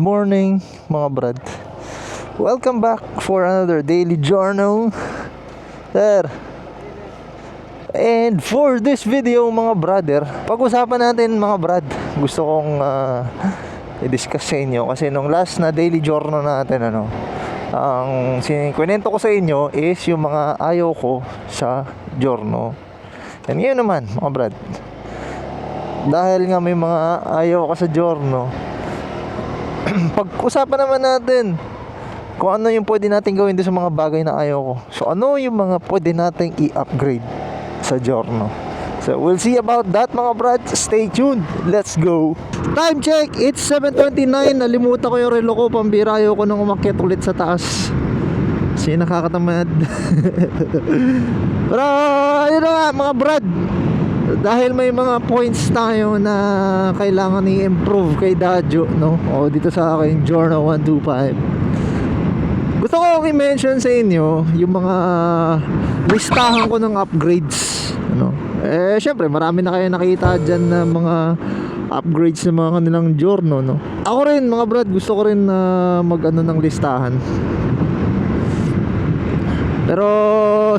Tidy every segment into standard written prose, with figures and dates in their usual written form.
morning mga brad. Welcome back for another daily journal. Sir. And for this video mga brother, pag-usapan natin mga brad, gusto kong i-discuss sa inyo. Kasi nung last na daily journal natin, ang kwento ko sa inyo is yung mga ayaw ko sa journal. And ngayon naman mga brad, dahil nga may mga ayaw ko sa journal, pag-usapan naman natin kung ano yung pwede natin gawin doon sa mga bagay na ayaw ko. So ano yung mga pwede natin i-upgrade sa journal. So we'll see about that mga brad. Stay tuned. Let's go. Time check. It's 7:29. Nalimutan ko yung relo ko. Pambira, ayaw ko nang umakyat ulit sa taas. Kasi nakakatamad. Pero ayun na nga mga brad, dahil may mga points tayo na kailangan i-improve kay Dadjo, no? O dito sa aking Journal 125. Gusto ko i-mention sa inyo yung mga listahan ko ng upgrades, ano? Syempre, marami na kayo nakita dyan na mga upgrades ng mga kanilang journal, no? Ako rin, mga brad, gusto ko rin mag-ano ng listahan. Pero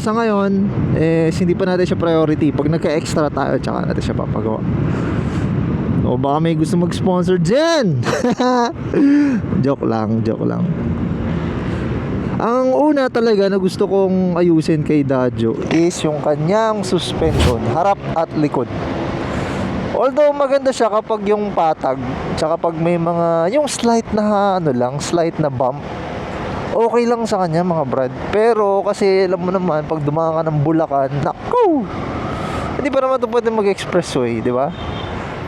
sa ngayon, hindi pa natin siya priority. Pag nagka-extra tayo, tsaka natin siya papagawa. O baka may gusto mag-sponsor dyan. Joke lang. Ang una talaga na gusto kong ayusin kay Dadjo is yung kanyang suspension, harap at likod. Although maganda siya kapag yung patag, tsaka pag may mga, yung slight na slight na bump, okay lang sa kanya mga brad. Pero kasi alam mo naman, pag dumaan ka ng Bulacan, naku, hindi pa naman ito pwede mag-expressway, di ba?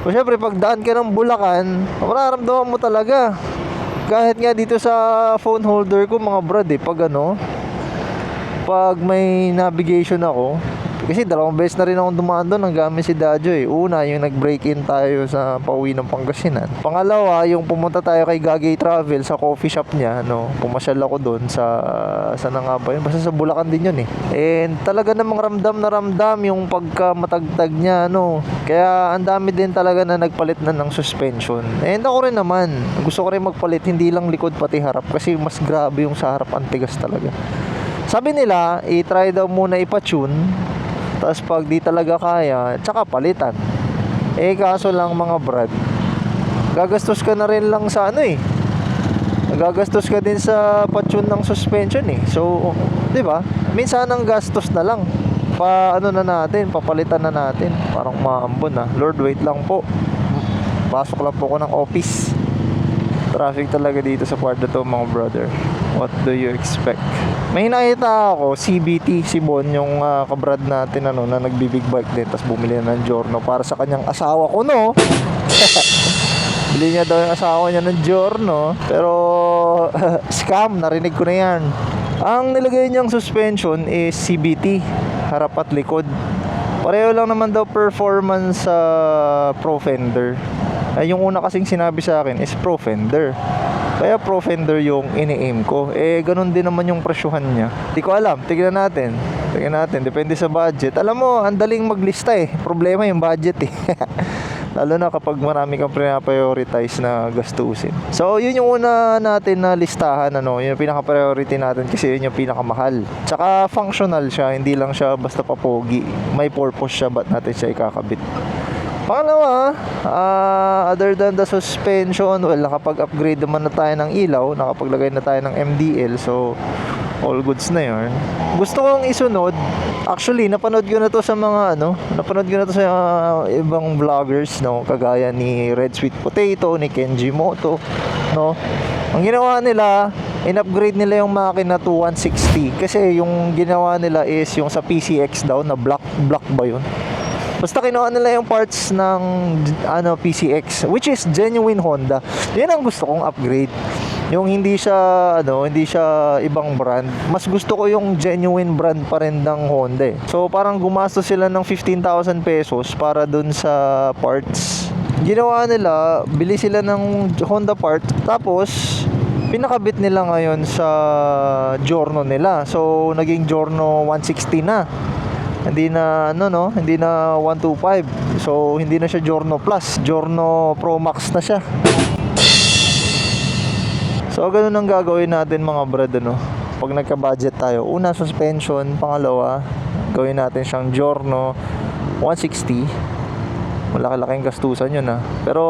So syempre pag daan ka ng Bulacan, mararamdaman mo talaga. Kahit nga dito sa phone holder ko mga brad, pag may navigation ako, kasi 2 beses na rin akong dumaan doon, ang gamit si Dadjo Una, yung nag-break-in tayo sa pauwi ng Pangasinan. Pangalawa, yung pumunta tayo kay Gagay Travel sa coffee shop niya, pumasyal ako doon sa na nga ba yun? Basta sa Bulacan din yun And talaga namang ramdam na ramdam yung pagka matagtag niya, Kaya ang dami din talaga na nagpalit na ng suspension. And ako rin naman, gusto ko rin magpalit, hindi lang likod pati harap, kasi mas grabe yung sa harap, ang tigas talaga. Sabi nila, i-try daw muna ipatune, tapos pag di talaga kaya, tsaka palitan. Kaso lang mga brad, gagastos ka na rin lang sa gagastos ka din sa patune ng suspension So, di ba? Minsan ang gastos na lang. Papalitan na natin. Parang maambon na. Lord, wait lang po. Pasok lang po ko ng office. Traffic talaga dito sa part na to mga brother. What do you expect? May nakita ako, CBT, si Bon, yung kabrad natin na nagbibig bike din, tapos bumili na ng Giorno para sa kanyang asawa ko, Bili niya daw yung asawa niya ng Giorno, pero scam, narinig ko na yan. Ang nilagay niyang suspension is CBT, harap at likod. Pareho lang naman daw performance sa Pro Fender. Yung una kasing sinabi sa akin is Pro Fender. Kaya Pro Fender yung ini-aim ko. Ganun din naman yung presyuhan niya. Di ko alam. Tignan natin. Depende sa budget. Alam mo, ang daling maglista Problema yung budget Lalo na kapag marami kang prioritize na gastusin. So, yun yung una natin na listahan, Yun yung pinaka-priority natin kasi yun yung pinakamahal. Tsaka functional siya. Hindi lang siya basta papogi. May purpose siya. Ba't natin siya ikakabit? Pangalawa, other than the suspension, nakapag-upgrade naman na tayo ng ilaw, nakapaglagay na tayo ng MDL, so all goods na yun. Gusto kong isunod, actually napanood ko na to sa mga ibang vloggers, kagaya ni Red Sweet Potato, ni Kenji Moto, Ang ginawa nila, in-upgrade nila yung makina to 160 kasi yung ginawa nila is yung sa PCX daw na black ba yun? Basta kinuha nila yung parts ng PCX, which is genuine Honda. Yan ang gusto kong upgrade. Yung hindi siya ibang brand. Mas gusto ko yung genuine brand pa rin ng Honda So parang gumastos sila ng 15,000 pesos para dun sa parts. Ginawa nila, bili sila ng Honda part, tapos pinakabit nila ngayon sa Giorno nila. So naging Giorno 160 na. Hindi na hindi na 125. So hindi na siya Giorno Plus, Giorno Pro Max na siya. So ganun ang gagawin natin mga brad, ano, pag nagka-budget tayo. Una, suspension. Pangalawa, gawin natin siyang Giorno 160. Malaki-laking gastusan yun, pero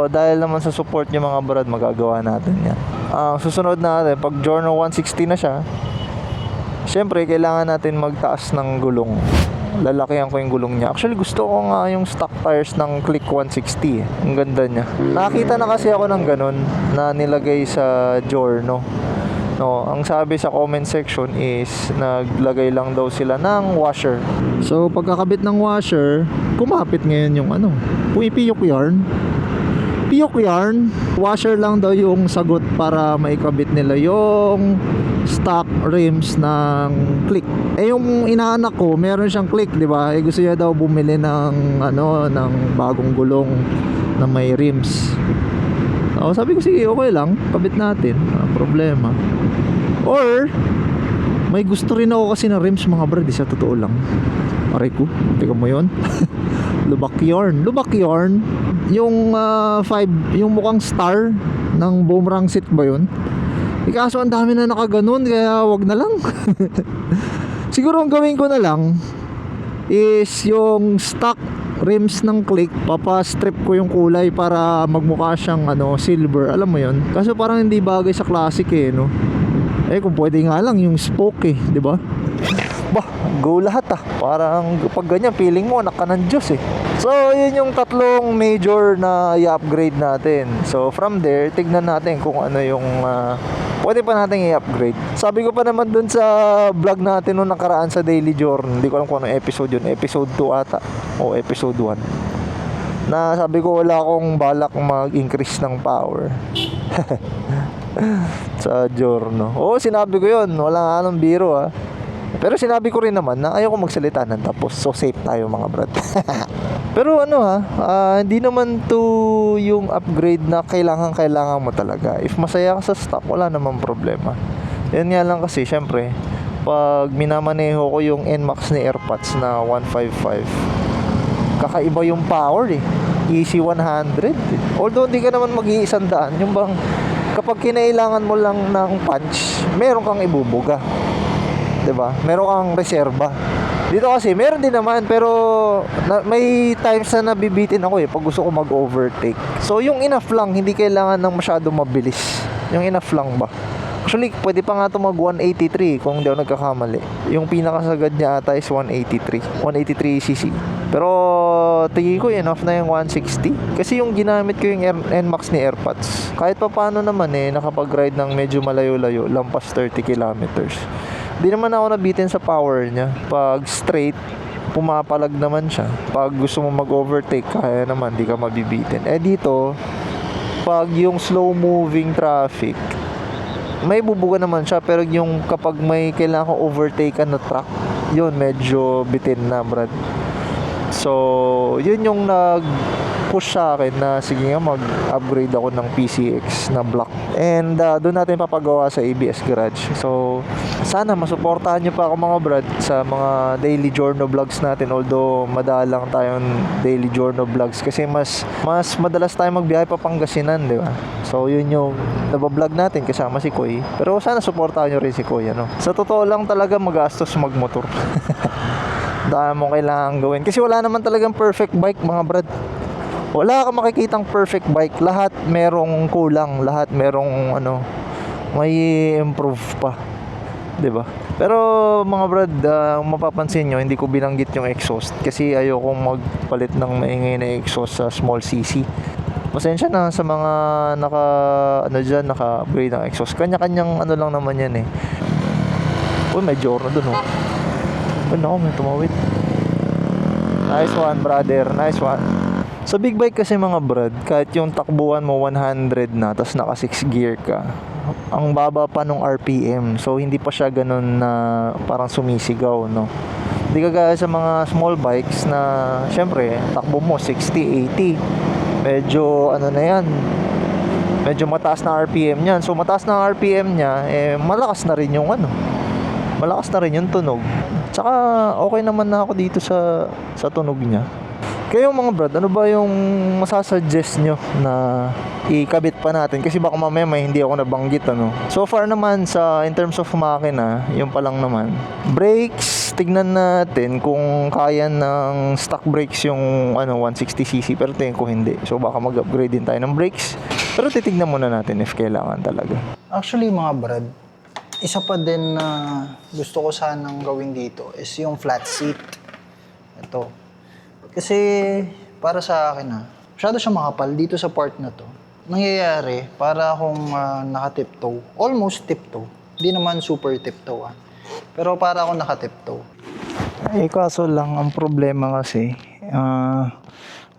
dahil naman sa support nyo mga brad, magagawa natin yan. Ang susunod natin, pag Giorno 160 na siya, syempre kailangan natin magtaas ng gulong. Lalakihan ko yung gulong niya. Actually gusto ko nga yung stock tires ng Click 160 eh. Ang ganda niya. Nakita na kasi ako ng ganun na nilagay sa Giorno. No, ang sabi sa comment section is naglagay lang daw sila ng washer. So pagkakabit ng washer, kumapit ngayon yung ano, pumipiyok yarn. Piyok yarn, washer lang daw yung sagot para maikabit nila yung stock rims ng Click. Eh yung inaanak ko, meron siyang Click, 'di ba? Eh gusto niya daw bumili ng ano, ng bagong gulong na may rims. Oh, sabi ko sige, okay lang, kabit natin, problema. Or may gusto rin ako kasi na rims mga brad, sa totoo lang. Aray ko, teka mo yun. Lubak yarn. Yung 5, yung mukhang star ng boomerang seat ba yun? Kaso ang dami na nakaganon, kaya wag na lang. Siguro ang gawin ko na lang is yung stock rims ng Click, papastrip ko yung kulay para magmukha siyang ano, silver, alam mo yun. Kaso parang hindi bagay sa classic eh, no? Eh kung pwede nga lang yung spoke eh, di ba? Bah, go lahat Parang pag ganyan, feeling mo anak ka ng Diyos eh. So, yun yung tatlong major na i-upgrade natin. So, from there, tignan natin kung ano yung pwede pa natin i-upgrade. Sabi ko pa naman dun sa vlog natin nung nakaraan sa Daily Journal, hindi ko alam kung anong episode yun, episode 2 ata o episode 1, na sabi ko wala akong balak mag-increase ng power sa Giorno. Oo, sinabi ko yun, wala nga anong biro pero sinabi ko rin naman na ayoko magsalita ng tapos, so safe tayo mga brad. Pero ano hindi naman to yung upgrade na kailangan mo talaga. If masaya ka sa stock, wala namang problema. Yan nga lang kasi syempre pag minamaneho ko yung NMAX ni AirPods na 155, kakaiba yung power eh. Easy 100 although hindi ka naman mag-100, yung bang kapag kinailangan mo lang ng punch, meron kang ibubuga, 'di ba? Meron kang reserba. Dito kasi meron din naman, pero may times na nabibitin ako pag gusto ko mag-overtake. So yung enough lang, hindi kailangan ng masyado mabilis. Yung enough lang ba? Actually, pwede pa nga ito mag 183 kung hindi ako nagkakamali. Yung pinakasagad niya ata is 183cc. Pero tingin ko enough na yung 160. Kasi yung ginamit ko yung NMAX ni AirPods, kahit pa paano naman nakapag-ride ng medyo malayo-layo, lampas 30 kilometers. Di naman ako nabitin sa power niya. Pag straight, pumapalag naman siya. Pag gusto mo mag-overtake, kaya naman, di ka mabibitin. Dito, pag yung slow moving traffic, may bubuga naman siya, pero yung kapag may kailangan kong overtake na truck, yun medyo bitin na brad. So yun yung nag-push sa akin na sige nga mag-upgrade ako ng PCX na black, and doon natin papagawa sa ABS Garage. So sana masuportahan nyo pa ako mga brad sa mga daily journal vlogs natin, although madalang tayong daily journal vlogs kasi mas madalas tayo magbiyahe pa Pangasinan, di ba? So yun yung nabablog natin kasama si Koy, pero sana suportahan nyo rin si Koy, ano? Sa totoo lang talaga magastos magmotor. Dahil mo kailangan gawin kasi wala naman talagang perfect bike mga brad. Wala kang makikitang perfect bike, lahat merong kulang, lahat merong may improve pa, 'di ba? Pero mga brad, mapapansin nyo, hindi ko binanggit yung exhaust kasi ayokong magpalit ng maingay na exhaust sa small cc. Pasensya na sa mga naka-upgrade ng exhaust. Kanya-kanyang lang naman yan Uy, may Giorno dun no, may tumawid. Nice one brother, nice one. Sa big bike kasi mga brad, kahit yung takbuhan mo 100 na, tas naka 6 gear ka, ang baba pa nung RPM. So hindi pa siya ganun na parang sumisigaw, no? Hindi kagaya sa mga small bikes na syempre takbo mo 60, 80. Medyo na yan, medyo mataas na RPM niyan. So mataas na RPM niya, malakas na rin yung malakas na rin yung tunog. Tsaka okay naman na ako dito sa tunog niya. Kayong mga brad, ano ba yung masasuggest nyo na ikabit pa natin? Kasi baka mamaya may hindi ako nabanggit, ano. So far naman in terms of makina, yung pa lang naman. Brakes, tignan natin kung kaya ng stock brakes yung 160cc, pero tingin ko hindi. So baka mag-upgrade din tayo ng brakes. Pero titignan muna natin if kailangan talaga. Actually mga brad, isa pa din na gusto ko sanang gawin dito is yung flat seat. Ito. Kasi para sa akin masyado siya makapal dito sa part na to. Nangyayari, para akong naka-tiptoe. Almost tiptoe. Hindi naman super tiptoe Pero para akong naka-tiptoe. Kaso lang, ang problema kasi,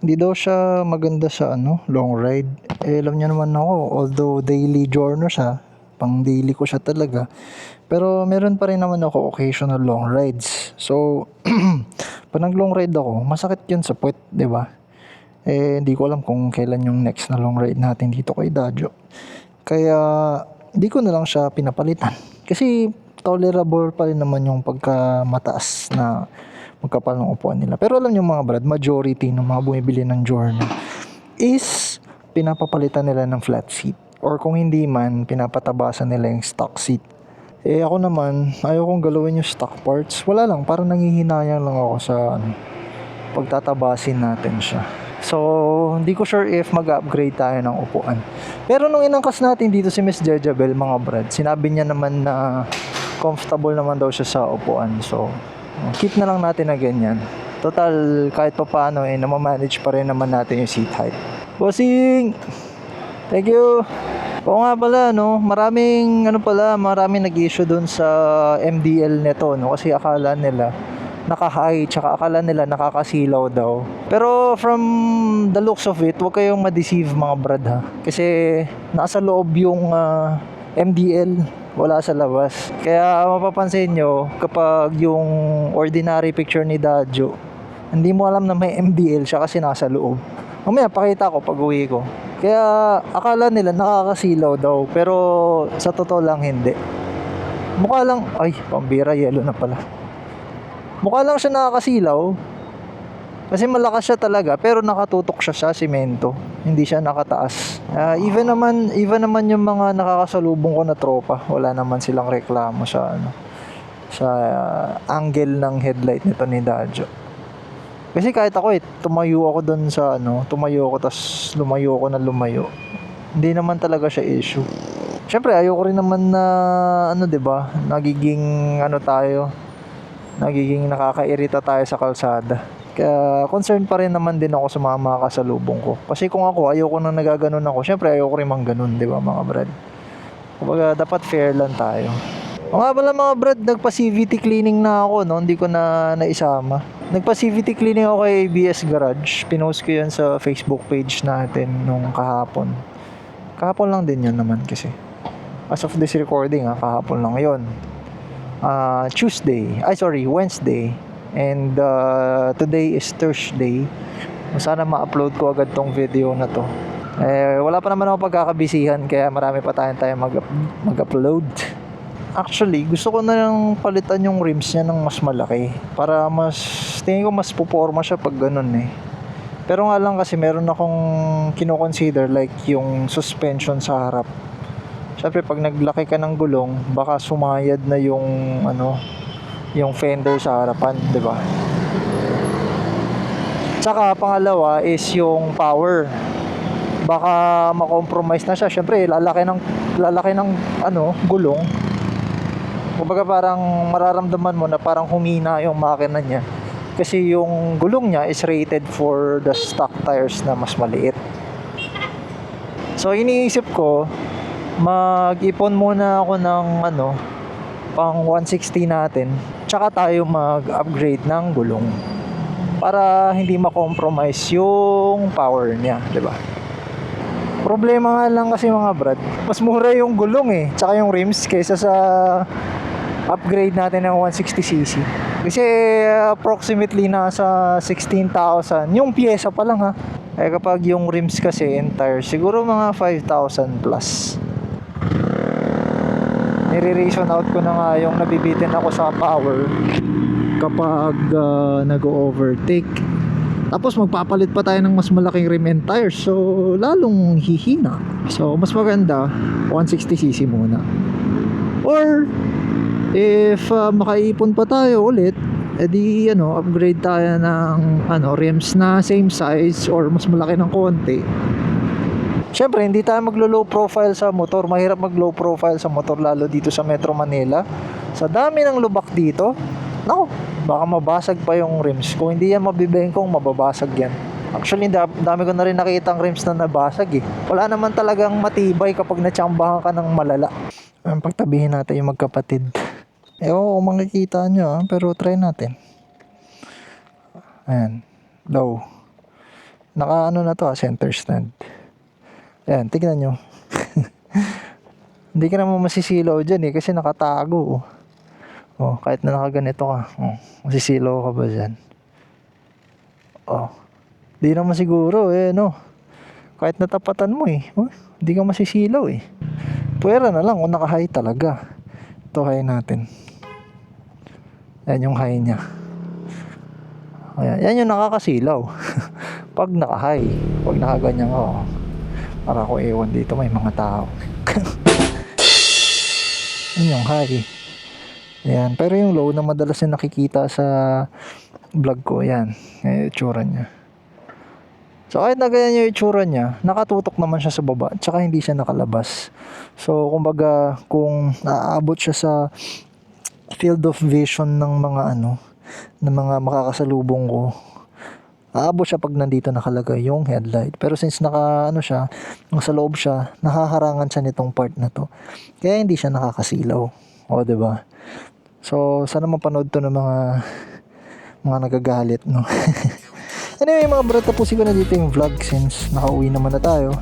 hindi daw siya maganda sa long ride. Alam niyo naman ako, although daily journey siya, pang daily ko siya talaga. Pero meron pa rin naman ako occasional long rides. So, pag nag-long ride ako, masakit yun sa puwet, di ba? Hindi ko alam kung kailan yung next na long ride natin dito kay Dadjo. Kaya, di ko na lang siya pinapalitan. Kasi, tolerable pa rin naman yung pagka-mataas na magkapal ng upuan nila. Pero alam nyo mga brad, majority ng mga bumibili ng Giorno is pinapapalitan nila ng flat seat. Or kung hindi man, pinapatabasan nila yung stock seat. Ako naman, ayaw kong galawin yung stock parts. Wala lang, parang nangihinayang lang ako sa pagtatabasin natin siya. So, hindi ko sure if mag-upgrade tayo ng upuan. Pero nung inangkas natin dito si Miss Jejabel, mga brad, sinabi niya naman na comfortable naman daw siya sa upuan. So, keep na lang natin na ganyan. Total, kahit pa paano, namamanage pa rin naman natin yung seat height. Bossing! Thank you! Oo nga pala, maraming nag-issue doon sa MDL nito, kasi akala nila naka-high, tsaka akala nila nakakasilaw daw. Pero from the looks of it, huwag kayong ma-deceive mga brad kasi nasa loob yung MDL, wala sa labas. Kaya mapapansin nyo, kapag yung ordinary picture ni Dadjo, hindi mo alam na may MDL siya kasi nasa loob. Mamaya pakita ko pag uwi ko. Kaya akala nila nakakasilaw daw, pero sa totoo lang hindi. Mukha lang, ay pambira, yellow na pala. Mukha lang siya nakakasilaw kasi malakas siya talaga, pero nakatutok siya sa simento, hindi siya nakataas. Even naman yung mga nakakasalubong ko na tropa, wala naman silang reklamo sa angle ng headlight nito ni Dadjo. Kasi kahit ako tumayo ako doon sa tas lumayo ako na lumayo. Hindi naman talaga siya issue. Syempre ayoko rin naman na diba, nagiging nakakairita tayo sa kalsada. Kaya concerned pa rin naman din ako sa mga kasalubong ko. Kasi kung ayoko nang nagaganon ako, syempre ayoko rin mang ganun, diba mga brad? Kumbaga dapat fair lang tayo. O nga pala mga brad, nagpa-CVT cleaning na ako, hindi ko na naisama. Nagpa-CVT cleaning ako kay ABS Garage. Pinost ko yun sa Facebook page natin nung kahapon. Kahapon lang din yun naman kasi. As of this recording, kahapon lang yun. Wednesday. And today is Thursday. Sana ma-upload ko agad tong video na to. Wala pa naman ako pagkakabisihan, kaya marami pa tayo mag-upload. Actually, gusto ko na lang palitan yung rims niya ng mas malaki para tingin ko mas puporma siya pag ganun Pero nga lang kasi meron akong kino-consider like yung suspension sa harap. Syempre pag naglaki ka ng gulong, baka sumayad na yung yung fender sa harapan, 'di ba? Tsaka pangalawa is yung power. Baka ma-compromise na siya. Syempre lalaki ng gulong. Kumbaga parang mararamdaman mo na parang humina yung makina niya. Kasi yung gulong niya is rated for the stock tires na mas maliit. So iniisip ko, mag-ipon muna ako ng pang 160 natin. Tsaka tayo mag-upgrade ng gulong. Para hindi ma-compromise yung power niya, 'di ba? Problema nga lang kasi mga brad, mas mura yung gulong tsaka yung rims kaysa sa upgrade natin ng 160cc. Kasi approximately nasa 16,000 yung pyesa pa lang kapag yung rims kasi entire, siguro mga 5,000 plus. Nire-reason out ko na nga yung nabibitin ako sa power kapag nag-overtake. Tapos magpapalit pa tayo ng mas malaking rim and tires, so lalong hihina. So mas maganda 160cc muna. Or if makaipon pa tayo ulit, edi upgrade tayo ng rims na same size or mas malaki ng konti. Siyempre, hindi tayo maglo-low profile sa motor. Mahirap mag-low profile sa motor, lalo dito sa Metro Manila. Sa dami ng lubak dito, naku, baka mabasag pa yung rims. Kung hindi yan mabibengkong, mababasag yan. Actually, dami ko na rin nakita ang rims na nabasag eh. Wala naman talagang matibay kapag natsambahan ka ng malala. Pagtabihin natin yung magkapatid. Ewan kung makikita nyo pero try natin. Ayan, low. Naka na to center stand. Ayan, tignan nyo. Hindi ka naman masisilaw dyan kasi nakatago. Oh, kahit na nakaganito ka, masisilaw ka ba dyan? Oh, di naman siguro kahit natapatan mo hindi ka masisilaw Pwera na lang kung naka-high talaga. Ito high natin. Yan yung high niya. Ayan, yan yung nakakasilaw. Pag naka-high, pag nakaganyan ka, para ko ewan dito may mga tao. Yan yung high. Ayan, pero yung low na madalas yung nakikita sa vlog ko, yan. Yung itsura niya. So kahit na ganyan yung itsura niya, nakatutok naman siya sa baba, tsaka hindi siya nakalabas. So kumbaga, kung naaabot siya sa field of vision ng mga ng mga makakasalubong ko, aabot siya pag nandito nakalagay yung headlight. Pero since siya, nasa loob siya, nahaharangan siya nitong part na to. Kaya hindi siya nakakasilaw. O, diba? So, sana mapanood to ng mga nagagalit, no? Anyway, mga brad, tapusin ko na dito yung vlog since nakauwi naman na tayo.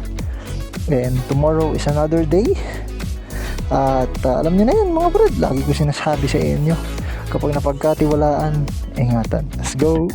And tomorrow is another day. At alam niyo na yan, mga brad, lagi ko sinasabi sa inyo, kapag napagkatiwalaan, ingatan. Let's go!